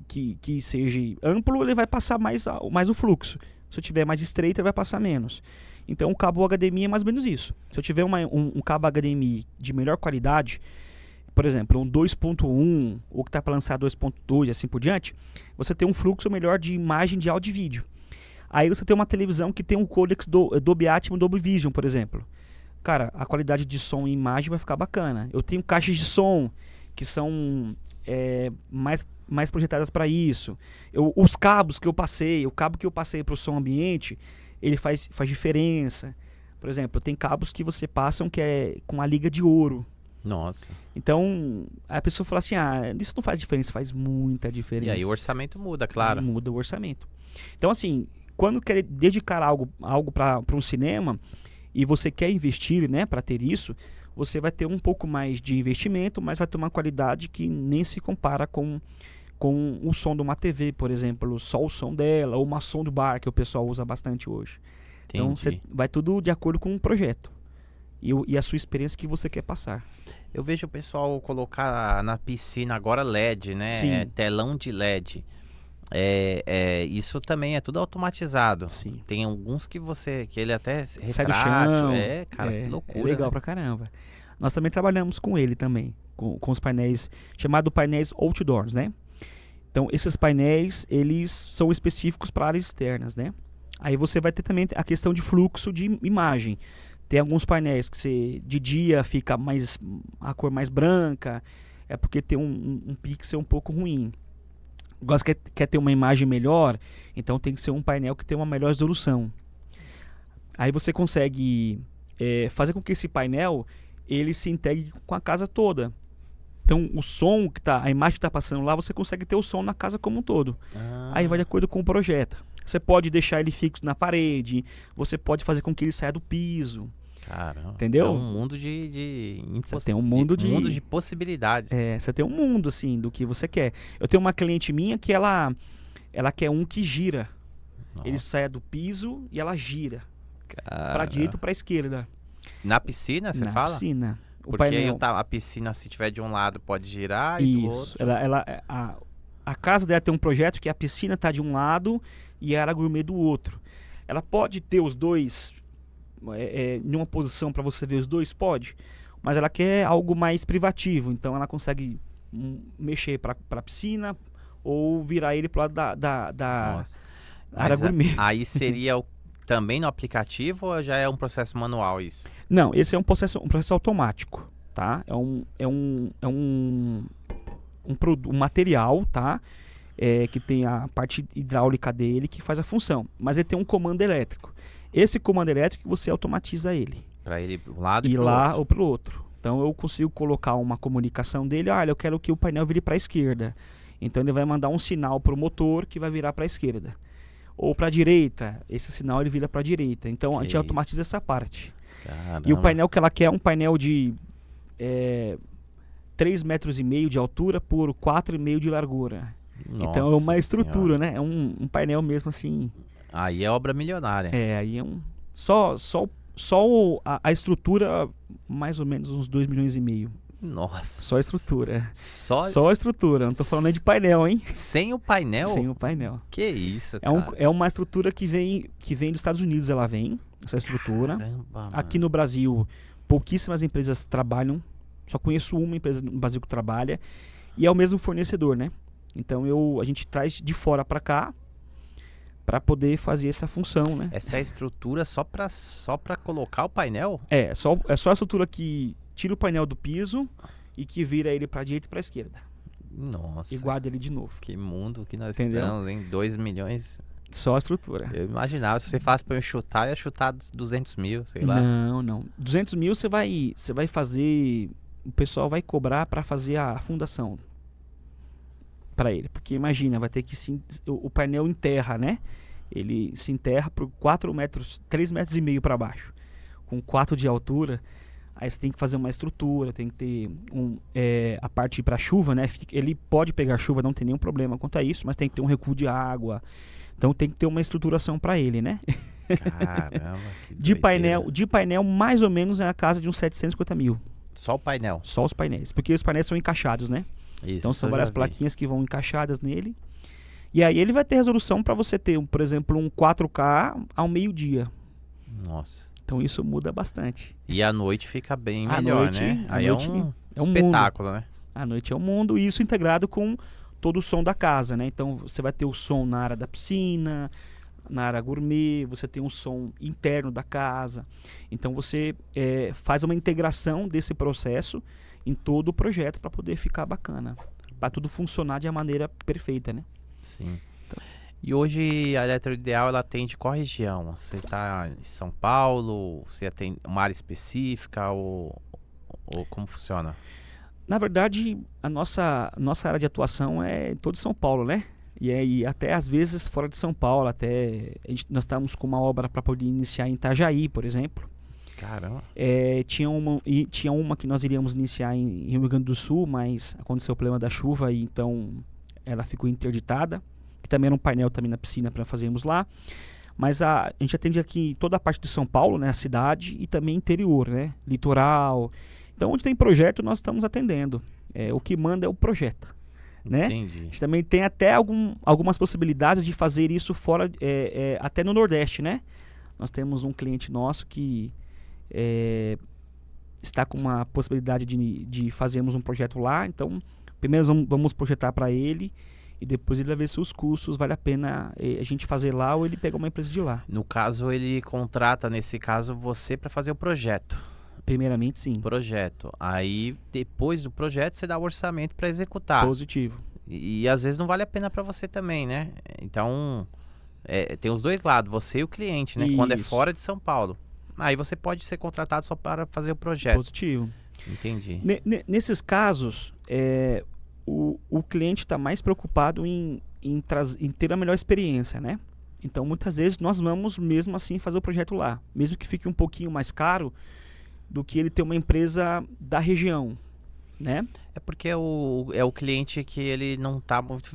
S2: seja amplo, ele vai passar mais o fluxo. Se eu tiver mais estreito, ele vai passar menos. Então, o cabo HDMI é mais ou menos isso. Se eu tiver um cabo HDMI de melhor qualidade, por exemplo, um 2.1, ou que está para lançar 2.2 e assim por diante, você tem um fluxo melhor de imagem, de áudio e vídeo. Aí você tem uma televisão que tem um codec Dolby Atmos, Dolby Vision, por exemplo. Cara, a qualidade de som e imagem vai ficar bacana. Eu tenho caixas de som que são mais projetadas para isso. Os cabos que eu passei, o cabo que eu passei para o som ambiente, ele faz diferença. Por exemplo, tem cabos que você passam que é com a liga de ouro.
S1: Nossa.
S2: Então, a pessoa fala assim, isso não faz diferença, faz muita diferença.
S1: E aí o orçamento muda, claro.
S2: Muda o orçamento. Então, assim, quando quer dedicar algo para um cinema e você quer investir, né, para ter isso, você vai ter um pouco mais de investimento, mas vai ter uma qualidade que nem se compara com o som de uma TV, por exemplo, só o som dela, ou uma soundbar que o pessoal usa bastante hoje.
S1: Entendi.
S2: Então, vai tudo de acordo com o projeto e a sua experiência que você quer passar.
S1: Eu vejo o pessoal colocar na piscina agora LED, né?
S2: Sim.
S1: Telão de LED. Isso também é tudo automatizado.
S2: Sim.
S1: Tem alguns que ele até
S2: Sai do
S1: retrátil.
S2: chão.
S1: Cara, que loucura.
S2: É legal,
S1: né?
S2: pra caramba. Nós também trabalhamos com ele também, com os painéis, chamado painéis outdoors, né? Então, esses painéis, eles são específicos para áreas externas, né? Aí você vai ter também a questão de fluxo de imagem. Tem alguns painéis que de dia fica a cor mais branca, é porque tem um pixel um pouco ruim. Gosta quer ter uma imagem melhor, então tem que ser um painel que tem uma melhor resolução. Aí você consegue fazer com que esse painel ele se integre com a casa toda. Então o som a imagem que está passando lá, você consegue ter o som na casa como um todo. Aí vai de acordo com o projeto. Você pode deixar ele fixo na parede, você pode fazer com que ele saia do piso.
S1: Caramba.
S2: Entendeu?
S1: É um mundo de
S2: Você tem um mundo
S1: de possibilidades.
S2: Você tem um mundo, assim, do que você quer. Eu tenho uma cliente minha que ela quer um que gira.
S1: Nossa.
S2: Ele sai do piso e ela gira.
S1: Caramba.
S2: Pra direita ou pra esquerda.
S1: Na piscina, você
S2: Na
S1: fala?
S2: piscina. O
S1: Porque
S2: painel.
S1: aí a piscina, se tiver de um lado, pode girar e do
S2: Isso.
S1: outro.
S2: A casa dela tem um projeto que a piscina tá de um lado e a área gourmet do outro. Ela pode ter os dois em uma posição para você ver os dois? Pode. Mas ela quer algo mais privativo. Então ela consegue mexer para a piscina ou virar ele pro lado da
S1: Nossa.
S2: área
S1: Mas
S2: gourmet.
S1: aí seria também no aplicativo ou já é um processo manual isso?
S2: Não, esse é um processo automático, tá? É um material, tá? Que tem a parte hidráulica dele que faz a função. Mas ele tem um comando elétrico. Esse comando elétrico você automatiza ele.
S1: Para ele pro lado
S2: E
S1: pro
S2: lá
S1: outro.
S2: ou pro outro. Então eu consigo colocar uma comunicação dele. Olha, eu quero que o painel vire para a esquerda. Então ele vai mandar um sinal pro motor que vai virar para a esquerda. Ou para a direita. Esse sinal ele vira para a direita. Então a gente automatiza essa parte.
S1: Caramba.
S2: E o painel que ela quer é um painel de 3,5 metros de altura por 4,5 de largura. Então é uma
S1: Nossa
S2: estrutura,
S1: Senhora.
S2: né? É um painel mesmo assim.
S1: Aí é obra milionária.
S2: Aí é um. Só a estrutura, mais ou menos uns 2,5 milhões.
S1: Nossa.
S2: Só a estrutura.
S1: Só
S2: Só a estrutura. Não tô falando nem de painel, hein?
S1: sem o painel?
S2: Sem o painel.
S1: Que isso, cara.
S2: É uma estrutura que vem dos Estados Unidos, ela vem, essa estrutura.
S1: Caramba,
S2: Aqui
S1: mano.
S2: no Brasil, pouquíssimas empresas trabalham. Só conheço uma empresa no Brasil que trabalha. E é o mesmo fornecedor, né? Então a gente traz de fora para cá para poder fazer essa função, né?
S1: Essa é a estrutura só pra colocar o painel?
S2: É só a estrutura que tira o painel do piso e que vira ele para direita e para esquerda.
S1: Nossa.
S2: E guarda ele de novo.
S1: Que mundo que nós
S2: Entendeu?
S1: estamos, hein? 2 milhões.
S2: Só a estrutura.
S1: Eu imaginava, se você faz pra eu chutar, ia chutar 200 mil, sei lá.
S2: Não. 200 mil você vai fazer. O pessoal vai cobrar para fazer a fundação para ele. Porque imagina, vai ter que o painel enterra, né? Ele se enterra por 4 metros, 3,5 metros para baixo. Com 4 de altura. Aí você tem que fazer uma estrutura, tem que ter a parte para chuva, né? Ele pode pegar chuva, não tem nenhum problema quanto a isso, mas tem que ter um recuo de água. Então tem que ter uma estruturação para ele, né?
S1: Caramba, que
S2: De
S1: doideira.
S2: painel, mais ou menos, é a casa de uns 750 mil.
S1: Só o painel.
S2: Só os painéis. Porque os painéis são encaixados, né?
S1: Isso,
S2: Então são
S1: eu
S2: várias
S1: já vi.
S2: plaquinhas que vão encaixadas nele. E aí ele vai ter resolução para você ter, por exemplo, um 4K ao meio-dia.
S1: Nossa.
S2: Então isso muda bastante.
S1: E à noite fica bem
S2: À
S1: melhor,
S2: noite-
S1: né?
S2: à
S1: Aí
S2: noite
S1: é um
S2: mundo.
S1: espetáculo, né?
S2: À noite é o mundo, e isso integrado com todo o som da casa, né? Então você vai ter o som na área da piscina, na área gourmet, você tem um som interno da casa. Então você faz uma integração desse processo em todo o projeto para poder ficar bacana. Para tudo funcionar de uma maneira perfeita, né?
S1: Sim. E hoje a Eletroideal, ela atende qual região? Você está em São Paulo? Você atende uma área específica? Ou como funciona?
S2: Na verdade, a nossa área de atuação é em todo São Paulo, né? E aí, até às vezes fora de São Paulo, nós estamos com uma obra para poder iniciar em Itajaí, por exemplo.
S1: Caramba.
S2: Tinha uma que nós iríamos iniciar em Rio Grande do Sul, mas aconteceu o problema da chuva e então ela ficou interditada. Que também era um painel também na piscina para fazermos lá. Mas a gente atende aqui toda a parte de São Paulo, né? A cidade e também interior, né? Litoral. Então, onde tem projeto, nós estamos atendendo. O que manda é o projeto, né? A
S1: Entendi.
S2: gente também tem até algumas possibilidades de fazer isso fora, até no Nordeste, né? Nós temos um cliente nosso que está com uma possibilidade de fazermos um projeto lá. Então, primeiro vamos projetar para ele e depois ele vai ver se os custos vale a pena a gente fazer lá ou ele pega uma empresa de lá.
S1: No caso, ele contrata, nesse caso, você para fazer o projeto.
S2: Primeiramente, sim.
S1: Aí, depois do projeto, você dá o orçamento para executar.
S2: Positivo.
S1: E às vezes não vale a pena para você também, né? Então, tem os dois lados, você e o cliente, né? Quando é
S2: Isso.
S1: fora de São Paulo. Aí você pode ser contratado só para fazer o projeto.
S2: Positivo.
S1: Entendi.
S2: Nesses casos, o cliente está mais preocupado em ter a melhor experiência, né? Então, muitas vezes, nós vamos mesmo assim fazer o projeto lá. Mesmo que fique um pouquinho mais caro do que ele ter uma empresa da região, né?
S1: É porque é o cliente que ele não tá muito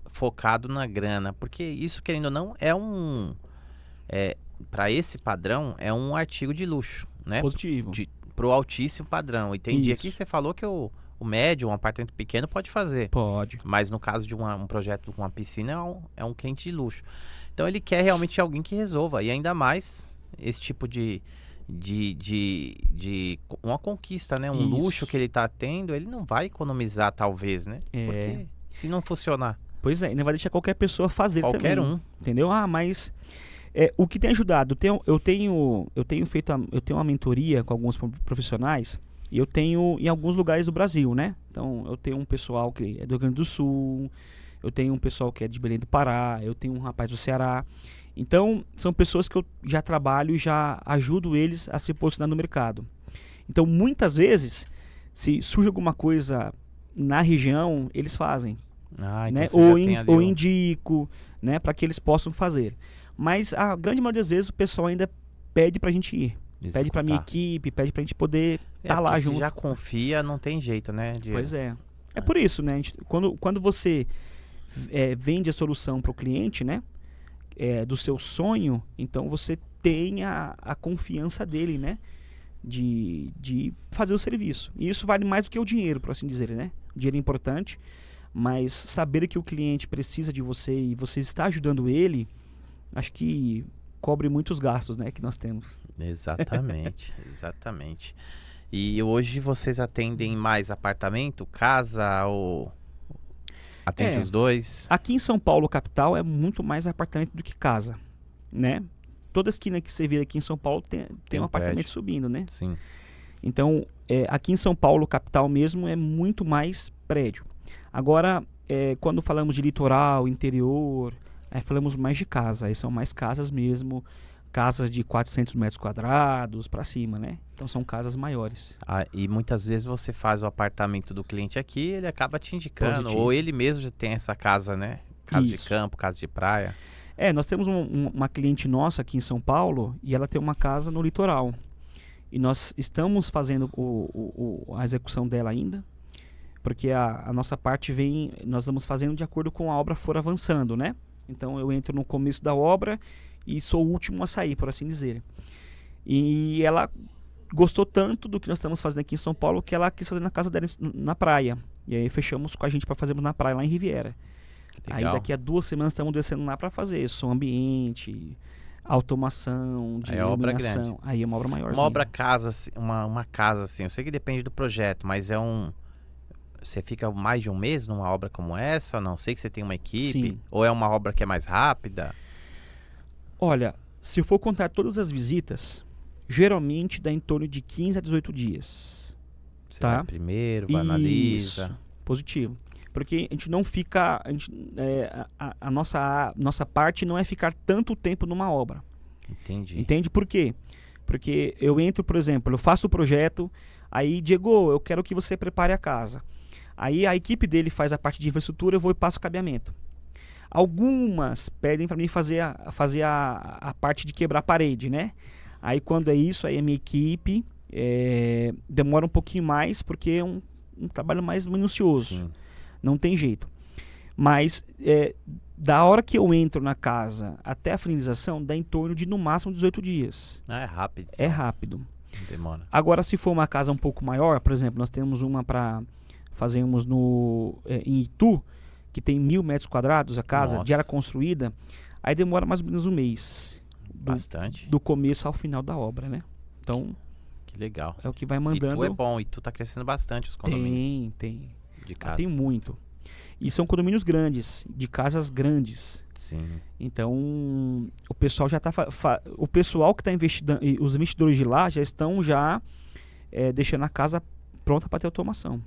S1: focado na grana. Porque isso, querendo ou não, para esse padrão, é um artigo de luxo, né?
S2: Positivo.
S1: Pro altíssimo padrão. E tem dia
S2: Isso.
S1: que você falou que o médio, um apartamento pequeno, pode fazer.
S2: Pode.
S1: Mas no caso de um projeto com uma piscina, é um cliente de luxo. Então ele quer realmente alguém que resolva. E ainda mais esse tipo de uma conquista, né? Um
S2: Isso.
S1: luxo que ele tá tendo, ele não vai economizar, talvez, né? Porque se não funcionar,
S2: Pois é, e não vai deixar qualquer pessoa fazer
S1: qualquer
S2: também.
S1: um.
S2: Entendeu? Mas o que tem ajudado, eu tenho uma mentoria com alguns profissionais e eu tenho em alguns lugares do Brasil, né? Então eu tenho um pessoal que é do Rio Grande do Sul, eu tenho um pessoal que é de Belém do Pará, eu tenho um rapaz do Ceará. Então são pessoas que eu já trabalho e já ajudo eles a se posicionar no mercado. Então muitas vezes, se surge alguma coisa na região, eles fazem.
S1: Ah, então
S2: Né?
S1: você já tem ali
S2: Ou indico, né, para que eles possam fazer. Mas a grande maioria das vezes o pessoal ainda pede pra gente ir. Pede pra minha equipe, pede pra gente poder estar lá
S1: porque
S2: junto.
S1: se já confia, não tem jeito, né?
S2: Pois é. É por isso, né? Quando você vende a solução pro cliente, né? Do seu sonho, então você tem a confiança dele, né? De fazer o serviço. E isso vale mais do que o dinheiro, por assim dizer, né? O dinheiro é importante, mas saber que o cliente precisa de você e você está ajudando ele, acho que cobre muitos gastos, né, que nós temos.
S1: Exatamente, exatamente. E hoje vocês atendem mais apartamento, casa ou atende os dois?
S2: Aqui em São Paulo, capital, é muito mais apartamento do que casa, né? Toda esquina que você vê aqui em São Paulo tem um apartamento
S1: prédio
S2: subindo, né?
S1: Sim.
S2: Então, aqui em São Paulo, capital mesmo, é muito mais prédio. Agora, quando falamos de litoral, interior, falamos mais de casa. Aí são mais casas mesmo, casas de 400 metros quadrados para cima, né? Então são casas maiores.
S1: E muitas vezes você faz o apartamento do cliente aqui, ele acaba te indicando,
S2: Positivo.
S1: ou ele mesmo já tem essa casa, né? Casa
S2: Isso.
S1: de campo, casa de praia.
S2: Nós temos uma cliente nossa aqui em São Paulo e ela tem uma casa no litoral. E nós estamos fazendo a execução dela ainda, porque a nossa parte nós vamos fazendo de acordo com a obra for avançando, né? Então eu entro no começo da obra e sou o último a sair, por assim dizer. E ela gostou tanto do que nós estamos fazendo aqui em São Paulo que ela quis fazer na casa dela na praia. E aí fechamos com a gente para fazermos na praia, lá em Riviera. Aí daqui a 2 semanas estamos descendo lá para fazer som ambiente, automação, de
S1: obra
S2: iluminação.
S1: grande.
S2: Aí é uma obra maior.
S1: Uma obra casa, uma casa assim, eu sei que depende do projeto, mas você fica mais de um mês numa obra como essa ou não? Sei que você tem uma equipe,
S2: Sim.
S1: ou é uma obra que é mais rápida?
S2: Olha, se for contar todas as visitas, geralmente dá em torno de 15 a 18 dias.
S1: Você
S2: Tá.
S1: vai primeiro, vai analisa.
S2: Isso, positivo. Porque a gente não fica. A nossa parte não é ficar tanto tempo numa obra.
S1: Entendi.
S2: Entende por quê? Porque eu entro, por exemplo, eu faço o projeto, aí, Diego, eu quero que você prepare a casa. Aí a equipe dele faz a parte de infraestrutura, eu vou e passo o cabeamento. Algumas pedem para mim fazer a parte de quebrar a parede, né? Aí quando é isso, aí a minha equipe demora um pouquinho mais, porque é um trabalho mais minucioso.
S1: Sim.
S2: Não tem jeito. Mas da hora que eu entro na casa até a finalização, dá em torno de no máximo 18 dias.
S1: É rápido.
S2: É rápido.
S1: Não demora.
S2: Agora, se for uma casa um pouco maior, por exemplo, nós temos uma para fazermos em Itu, que tem 1.000 metros quadrados a casa,
S1: Nossa.
S2: de área construída, aí demora mais ou menos um mês.
S1: Bastante.
S2: Do começo ao final da obra, né? Então,
S1: Que legal.
S2: é o que vai mandando.
S1: Itu é bom, Itu tá crescendo bastante os condomínios
S2: Tem.
S1: de casa.
S2: Tem muito. E são condomínios grandes, de casas grandes.
S1: Sim.
S2: Então, o pessoal já está... o pessoal que está investindo, os investidores de lá já estão deixando a casa pronta para ter automação.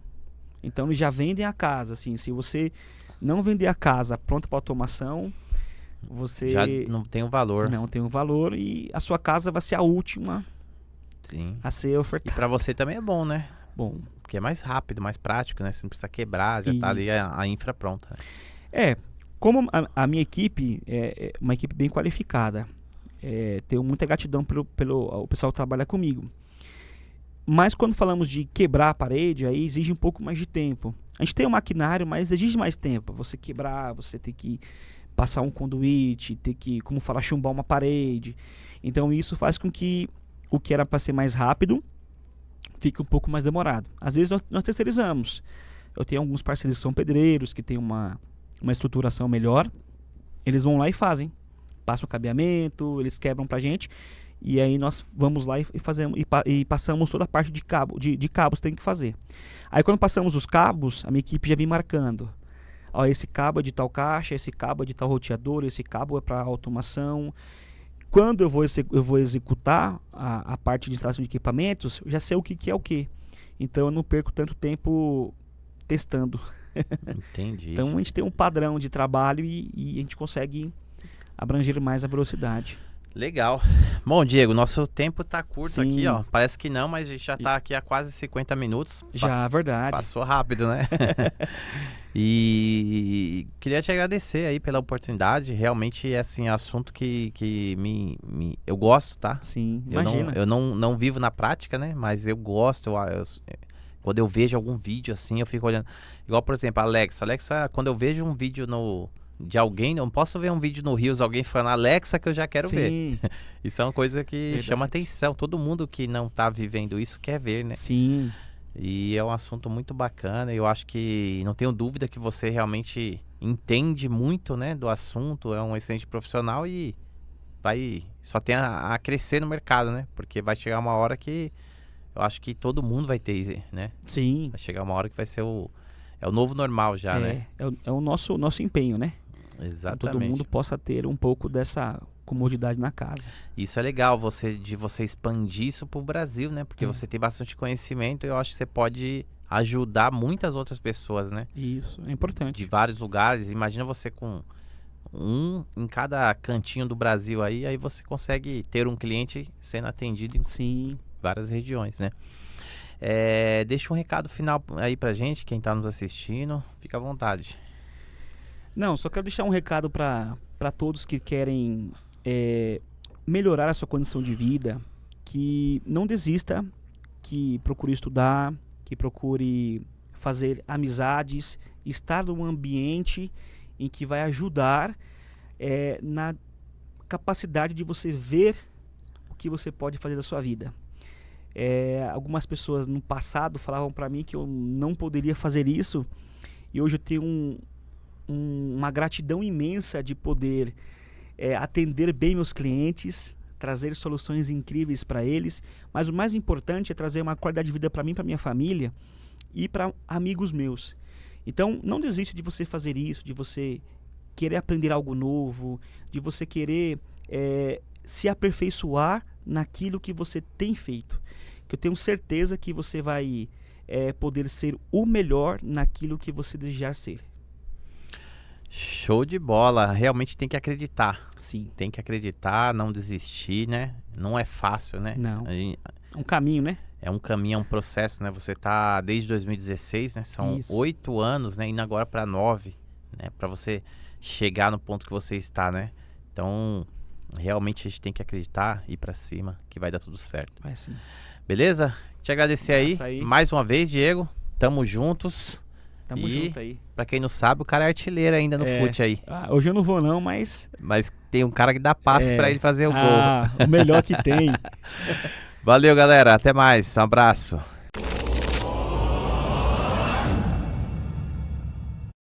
S2: Então, eles já vendem a casa. Assim, se você não vender a casa pronta para automação, você
S1: Já não tem o valor.
S2: não tem um valor e a sua casa vai ser a última
S1: Sim.
S2: a ser
S1: E
S2: ofertada.
S1: pra você também é bom, né?
S2: Bom,
S1: Porque é mais rápido, mais prático, né? Você não precisa quebrar, já tá ali
S2: Isso.
S1: a infra pronta. Né?
S2: como a minha equipe é uma equipe bem qualificada, tenho muita gratidão pelo o pessoal que trabalha comigo. Mas quando falamos de quebrar a parede, aí exige um pouco mais de tempo. A gente tem um maquinário, mas exige mais tempo. Você quebrar, você tem que passar um conduíte, ter que, como falar, chumbar uma parede. Então isso faz com que o que era para ser mais rápido fique um pouco mais demorado. Às vezes nós terceirizamos. Eu tenho alguns parceiros que são pedreiros, que têm uma estruturação melhor. Eles vão lá e fazem. Passam o cabeamento, eles quebram pra gente. E aí nós vamos lá e fazemos e passamos toda a parte de cabos que tem que fazer. Aí quando passamos os cabos, a minha equipe já vem marcando. Ó, esse cabo é de tal caixa, esse cabo é de tal roteador, esse cabo é para automação. Quando eu vou executar a parte de instalação de equipamentos, eu já sei o que é o que. Então eu não perco tanto tempo testando.
S1: Entendi.
S2: Então a gente tem um padrão de trabalho e a gente consegue abranger mais a velocidade.
S1: Legal. Bom, Diego, nosso tempo tá curto
S2: Sim.
S1: aqui, ó. Parece que não, mas a gente já tá aqui há quase 50 minutos.
S2: Já, verdade.
S1: Passou rápido, né? E queria te agradecer aí pela oportunidade. Realmente é assim, assunto que eu gosto, tá?
S2: Sim,
S1: Eu
S2: imagina.
S1: não vivo na prática, né? Mas eu gosto. Quando eu vejo algum vídeo assim, eu fico olhando. Igual, por exemplo, a Alexa. Alexa, quando eu vejo um vídeo de alguém, não posso ver um vídeo no Reels, alguém falando Alexa, que eu já quero ver.
S2: Sim,
S1: Isso é uma coisa que
S2: Verdade.
S1: chama atenção. Todo mundo que não tá vivendo isso quer ver, né?
S2: sim.
S1: E é um assunto muito bacana. Eu acho que não tenho dúvida que você realmente entende muito, né, do assunto. É um excelente profissional e só tem a crescer no mercado, né? Porque vai chegar uma hora que eu acho que todo mundo vai ter, né?
S2: Sim.
S1: Vai chegar uma hora que vai ser o novo normal já, né?
S2: É o nosso empenho, né? Que
S1: Exatamente.
S2: todo mundo possa ter um pouco dessa comodidade na casa.
S1: Isso é legal, de você expandir isso pro Brasil, né? Porque
S2: É.
S1: você tem bastante conhecimento e eu acho que você pode ajudar muitas outras pessoas, né?
S2: Isso, é importante.
S1: De vários lugares. Imagina você com um em cada cantinho do Brasil aí você consegue ter um cliente sendo atendido em
S2: Sim.
S1: várias regiões, né? Deixa um recado final aí pra gente, quem tá nos assistindo. Fica à vontade.
S2: Não, só quero deixar um recado para todos que querem melhorar a sua condição de vida, que não desista, que procure estudar, que procure fazer amizades, estar num ambiente em que vai ajudar na capacidade de você ver o que você pode fazer da sua vida. Algumas pessoas no passado falavam para mim que eu não poderia fazer isso e hoje eu tenho uma gratidão imensa de poder atender bem meus clientes, trazer soluções incríveis para eles, mas o mais importante é trazer uma qualidade de vida para mim, para minha família e para amigos meus. Então não desista de você fazer isso, de você querer aprender algo novo, de você querer se aperfeiçoar naquilo que você tem feito. Que eu tenho certeza que você vai poder ser o melhor naquilo que você desejar ser.
S1: Show de bola. Realmente tem que acreditar.
S2: Sim.
S1: Tem que acreditar, não desistir, né? Não é fácil, né?
S2: Não. É um caminho, né?
S1: É um caminho, é um processo, né? Você tá desde 2016, né? São
S2: Isso.
S1: 8 anos, né? Indo agora para 9, né? Para você chegar no ponto que você está, né? Então, realmente a gente tem que acreditar, ir para cima, que vai dar tudo certo.
S2: Vai sim.
S1: Beleza? Te agradecer aí,
S2: Isso aí.
S1: mais uma vez, Diego. Tamo juntos.
S2: Tamo
S1: E,
S2: junto aí.
S1: pra quem não sabe, o cara é artilheiro ainda no fute aí.
S2: Hoje eu não vou não, mas...
S1: Mas tem um cara que dá passe pra ele fazer o gol.
S2: O melhor que tem.
S1: Valeu, galera. Até mais. Um abraço.